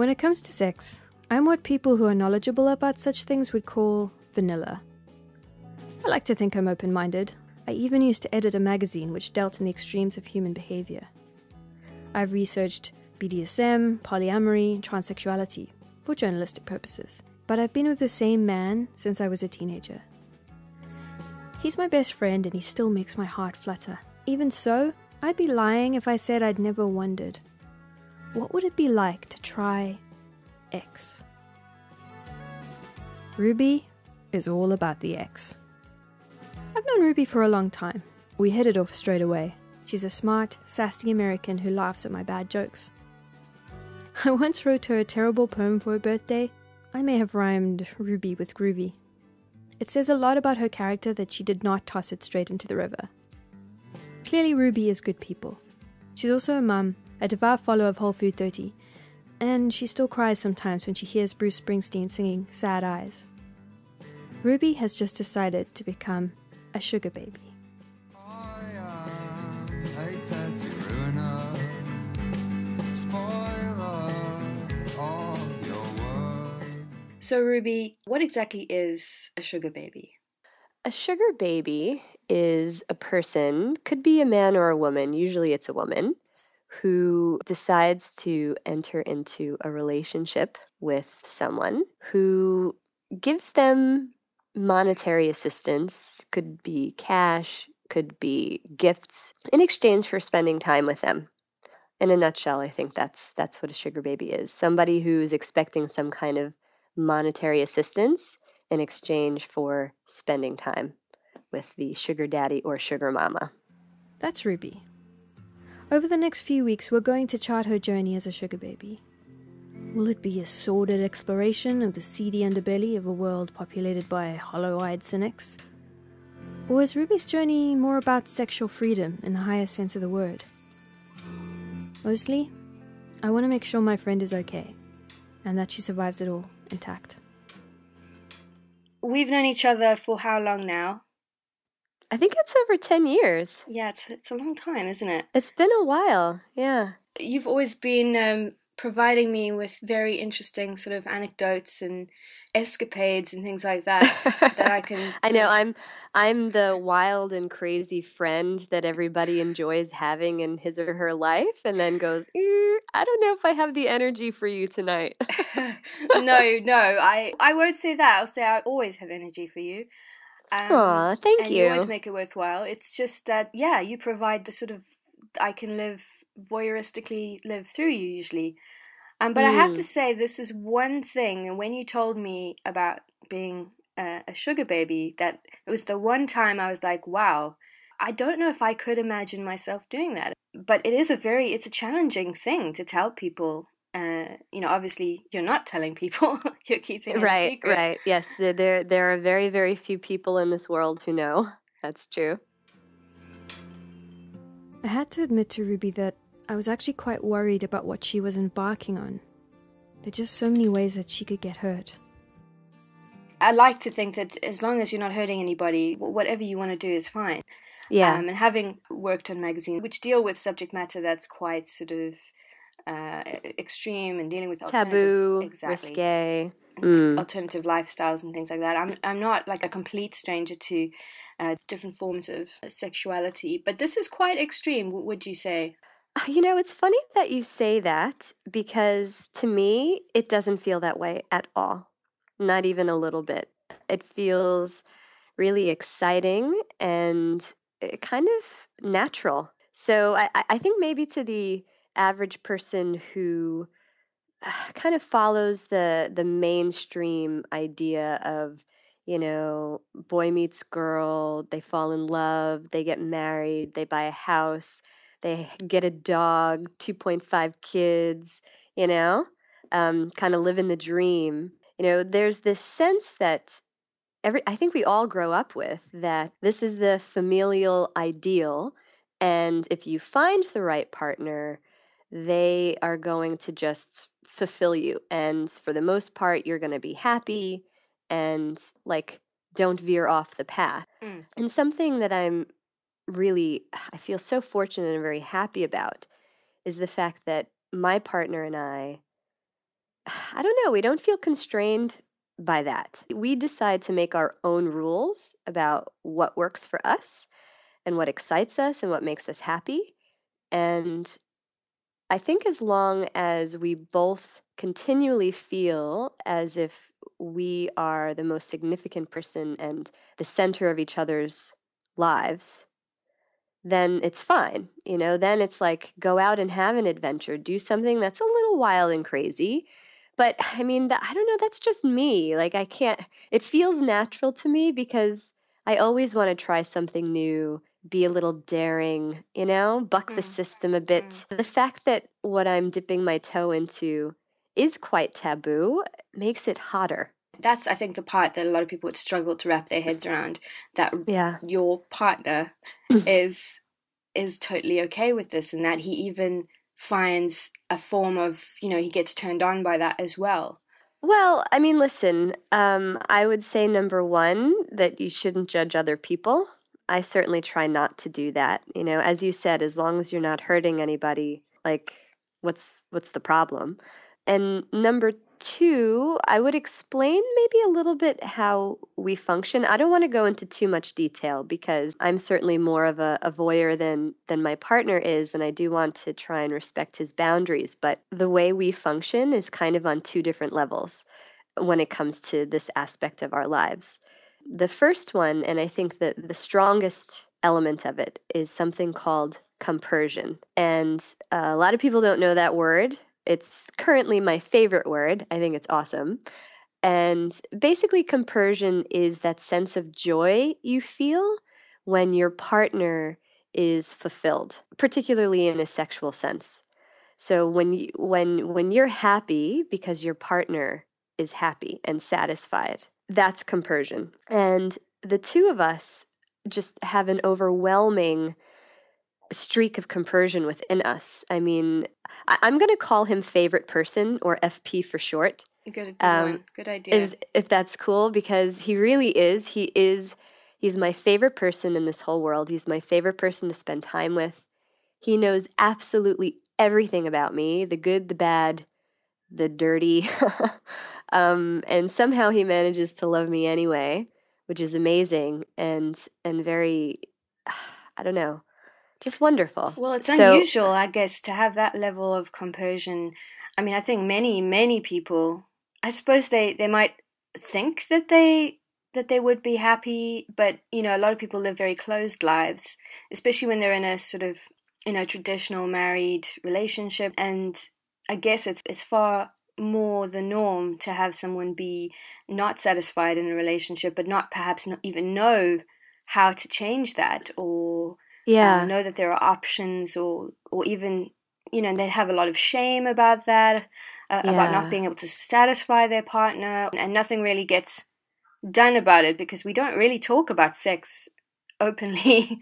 When it comes to sex, I'm what people who are knowledgeable about such things would call vanilla. I like to think I'm open-minded. I even used to edit a magazine which dealt in the extremes of human behavior. I've researched BDSM, polyamory, and transsexuality for journalistic purposes, but I've been with the same man since I was a teenager. He's my best friend and he still makes my heart flutter. Even so, I'd be lying if I said I'd never wondered, what would it be like to try X? Ruby is all about the X. I've known Ruby for a long time. We hit it off straight away. She's a smart, sassy American who laughs at my bad jokes. I once wrote her a terrible poem for her birthday. I may have rhymed Ruby with groovy. It says a lot about her character that she did not toss it straight into the river. Clearly Ruby is good people. She's also a mum, a devout follower of Whole Food 30, and she still cries sometimes when she hears Bruce Springsteen singing Sad Eyes. Ruby has just decided to become a sugar baby. So Ruby, what exactly is a sugar baby? A sugar baby is a person, could be a man or a woman, usually it's a woman, who decides to enter into a relationship with someone who gives them monetary assistance, could be cash, could be gifts, in exchange for spending time with them. In a nutshell, I think that's what a sugar baby is. Somebody who's expecting some kind of monetary assistance in exchange for spending time with the sugar daddy or sugar mama. That's Ruby. Over the next few weeks, we're going to chart her journey as a sugar baby. Will it be a sordid exploration of the seedy underbelly of a world populated by hollow-eyed cynics? Or is Ruby's journey more about sexual freedom in the highest sense of the word? Mostly, I want to make sure my friend is okay, and that she survives it all intact. We've known each other for how long now? I think it's over 10 years. Yeah, it's a long time, isn't it? It's been a while, yeah. You've always been providing me with very interesting sort of anecdotes and escapades and things like that that I can... I know, I'm the wild and crazy friend that everybody enjoys having in his or her life and then goes, I don't know if I have the energy for you tonight. No, I won't say that. I'll say I always have energy for you. Aw, thank and you. You always make it worthwhile. It's just that, yeah, you provide the sort of, I can voyeuristically live through you usually. But I have to say, this is one thing, and when you told me about being a sugar baby, that it was the one time I was like, wow, I don't know if I could imagine myself doing that. But it's a challenging thing to tell people. Obviously you're not telling people, you're keeping it a secret. Right. Yes, there are very, very few people in this world who know. That's true. I had to admit to Ruby that I was actually quite worried about what she was embarking on. There are just so many ways that she could get hurt. I like to think that as long as you're not hurting anybody, whatever you want to do is fine. Yeah. And having worked on magazines which deal with subject matter that's quite sort of extreme and dealing with taboo, risque, alternative lifestyles and things like that. I'm not like a complete stranger to different forms of sexuality, but this is quite extreme, would you say? It's funny that you say that because to me, it doesn't feel that way at all. Not even a little bit. It feels really exciting and kind of natural. So I think maybe to the average person who kind of follows the mainstream idea of, boy meets girl, they fall in love, they get married, they buy a house, they get a dog, 2.5 kids, kind of living the dream. There's this sense that I think we all grow up with that this is the familial ideal. And if you find the right partner, they are going to just fulfill you. And for the most part, you're going to be happy and don't veer off the path. And something that I feel so fortunate and very happy about is the fact that my partner and I I don't know, we don't feel constrained by that. We decide to make our own rules about what works for us and what excites us and what makes us happy. And I think as long as we both continually feel as if we are the most significant person and the center of each other's lives, then it's fine. Then it's like go out and have an adventure, do something that's a little wild and crazy. But I mean, I don't know, that's just me. Like, I can't, it feels natural to me because I always want to try something new, be a little daring, buck the system a bit. The fact that what I'm dipping my toe into is quite taboo makes it hotter. That's, I think, the part that a lot of people would struggle to wrap their heads around, that Yeah. your partner is totally okay with this, and that he even finds a form of, he gets turned on by that as well. Well, I mean, listen, I would say number one, that you shouldn't judge other people. I certainly try not to do that. As you said, as long as you're not hurting anybody, like, what's the problem? And number two, I would explain maybe a little bit how we function. I don't want to go into too much detail because I'm certainly more of a voyeur than my partner is, and I do want to try and respect his boundaries. But the way we function is kind of on two different levels when it comes to this aspect of our lives. The first one, and I think that the strongest element of it, is something called compersion. And a lot of people don't know that word. It's currently my favorite word. I think it's awesome. And basically, compersion is that sense of joy you feel when your partner is fulfilled, particularly in a sexual sense. So when you're happy because your partner is happy and satisfied, that's compersion. And the two of us just have an overwhelming streak of compersion within us. I mean, I'm going to call him favorite person, or FP for short. Good one. Good idea. If that's cool, because he really is. He's my favorite person in this whole world. He's my favorite person to spend time with. He knows absolutely everything about me, the good, the bad, the dirty. And somehow he manages to love me anyway, which is amazing and very, I don't know, just wonderful. Well, it's unusual, I guess, to have that level of compersion. I mean, I think many people, I suppose they might think that they would be happy, but a lot of people live very closed lives, especially when they're in a sort of traditional married relationship. And I guess it's far more the norm to have someone be not satisfied in a relationship, but perhaps not even know how to change that, or know that there are options, or even they have a lot of shame about that, about not being able to satisfy their partner, and nothing really gets done about it because we don't really talk about sex openly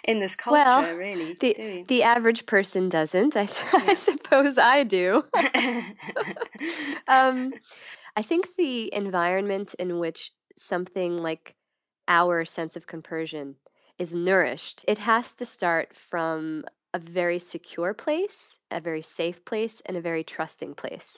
in this culture, really. The average person doesn't. I suppose I do. I think the environment in which something like our sense of compersion is nourished, it has to start from a very secure place, a very safe place, and a very trusting place.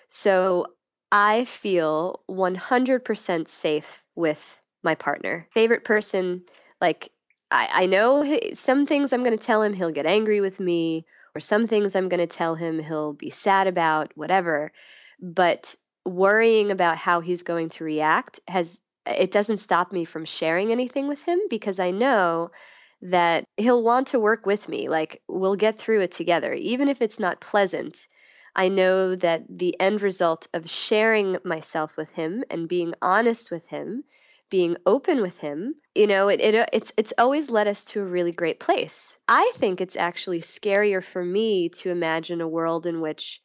So I feel 100% safe with my partner. Favorite person, like, I know some things I'm going to tell him, he'll get angry with me, or some things I'm going to tell him, he'll be sad about, whatever. But worrying about how he's going to react it doesn't stop me from sharing anything with him, because I know that he'll want to work with me. Like, we'll get through it together, even if it's not pleasant. I know that the end result of sharing myself with him and being honest with him, being open with him, it's always led us to a really great place. I think it's actually scarier for me to imagine a world in which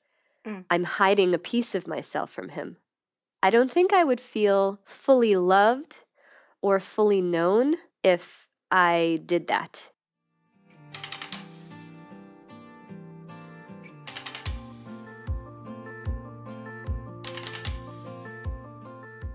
I'm hiding a piece of myself from him. I don't think I would feel fully loved or fully known if I did that.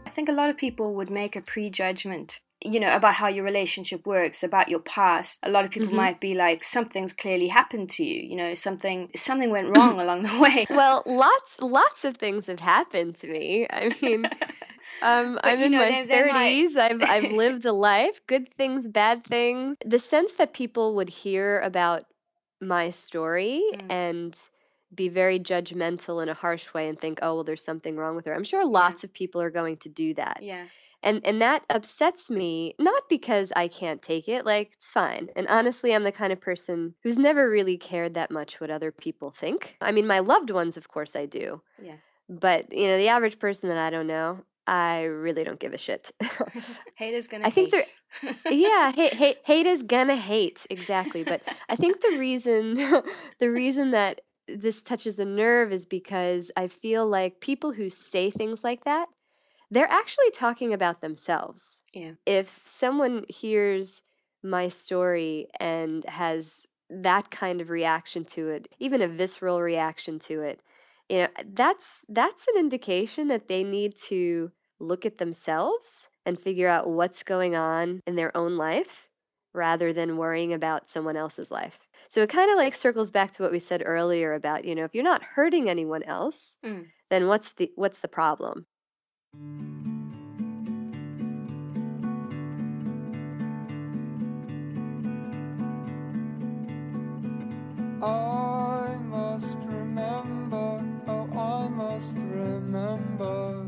I think a lot of people would make a prejudgment you know, about how your relationship works, about your past. A lot of people might be like, something's clearly happened to you, you know, something went wrong along the way. Well, lots of things have happened to me. I mean, I'm in my 30s. I've lived a life, good things, bad things. The sense that people would hear about my story and be very judgmental in a harsh way and think, oh, well, there's something wrong with her. I'm sure lots of people are going to do that. Yeah. And that upsets me, not because I can't take it, like, it's fine. And honestly, I'm the kind of person who's never really cared that much what other people think. I mean, my loved ones, of course I do. Yeah. But, you know, the average person that I don't know, I really don't give a shit. Haters gonna hate. Yeah, hate is gonna hate, exactly. But I think the reason the reason that this touches a nerve is because I feel like people who say things like that, they're actually talking about themselves. Yeah. If someone hears my story and has that kind of reaction to it, even a visceral reaction to it, you know, that's an indication that they need to look at themselves and figure out what's going on in their own life rather than worrying about someone else's life. So it kind of like circles back to what we said earlier about, you know, if you're not hurting anyone else, then what's the problem? I must remember, oh, I must remember.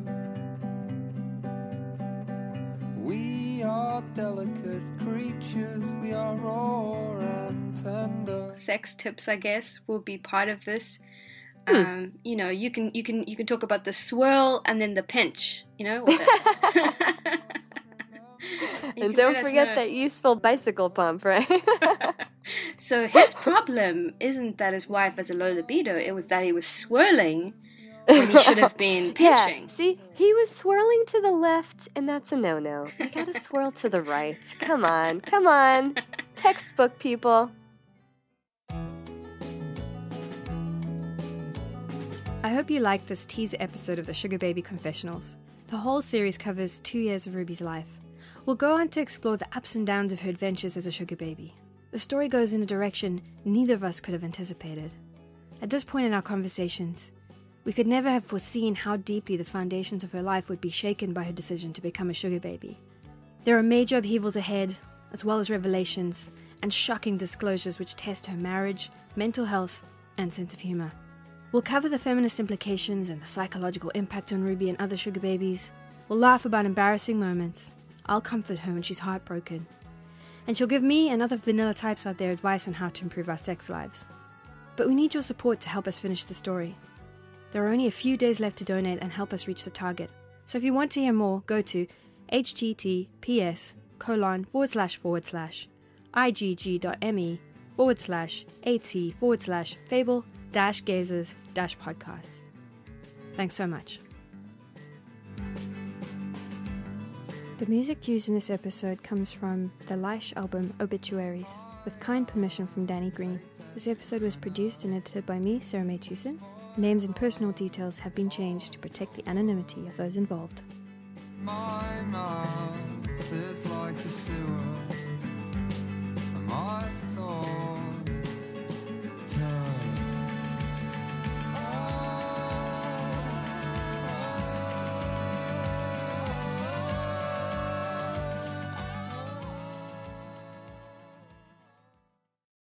We are delicate creatures, we are raw and tender. Sex tips, I guess, will be part of this. You know, you can talk about the swirl and then the pinch, you know. And don't forget that useful bicycle pump, right? So his problem isn't that his wife has a low libido, it was that he was swirling when he should have been pinching. Yeah, see, he was swirling to the left, and that's a no-no. You gotta swirl to the right. Come on. Textbook people. I hope you liked this teaser episode of the Sugar Baby Confessionals. The whole series covers 2 years of Ruby's life. We'll go on to explore the ups and downs of her adventures as a sugar baby. The story goes in a direction neither of us could have anticipated. At this point in our conversations, we could never have foreseen how deeply the foundations of her life would be shaken by her decision to become a sugar baby. There are major upheavals ahead, as well as revelations and shocking disclosures which test her marriage, mental health, and sense of humor. We'll cover the feminist implications and the psychological impact on Ruby and other sugar babies. We'll laugh about embarrassing moments. I'll comfort her when she's heartbroken. And she'll give me and other vanilla types out there advice on how to improve our sex lives. But we need your support to help us finish the story. There are only a few days left to donate and help us reach the target. So if you want to hear more, go to https://igg.me/at/Fable-Gazers-podcast. Thanks so much. The music used in this episode comes from the Leish album Obituaries, with kind permission from Danny Green. This episode was produced and edited by me, Sarah Mae Tucson. Names and personal details have been changed to protect the anonymity of those involved. My mouth is like a sewer.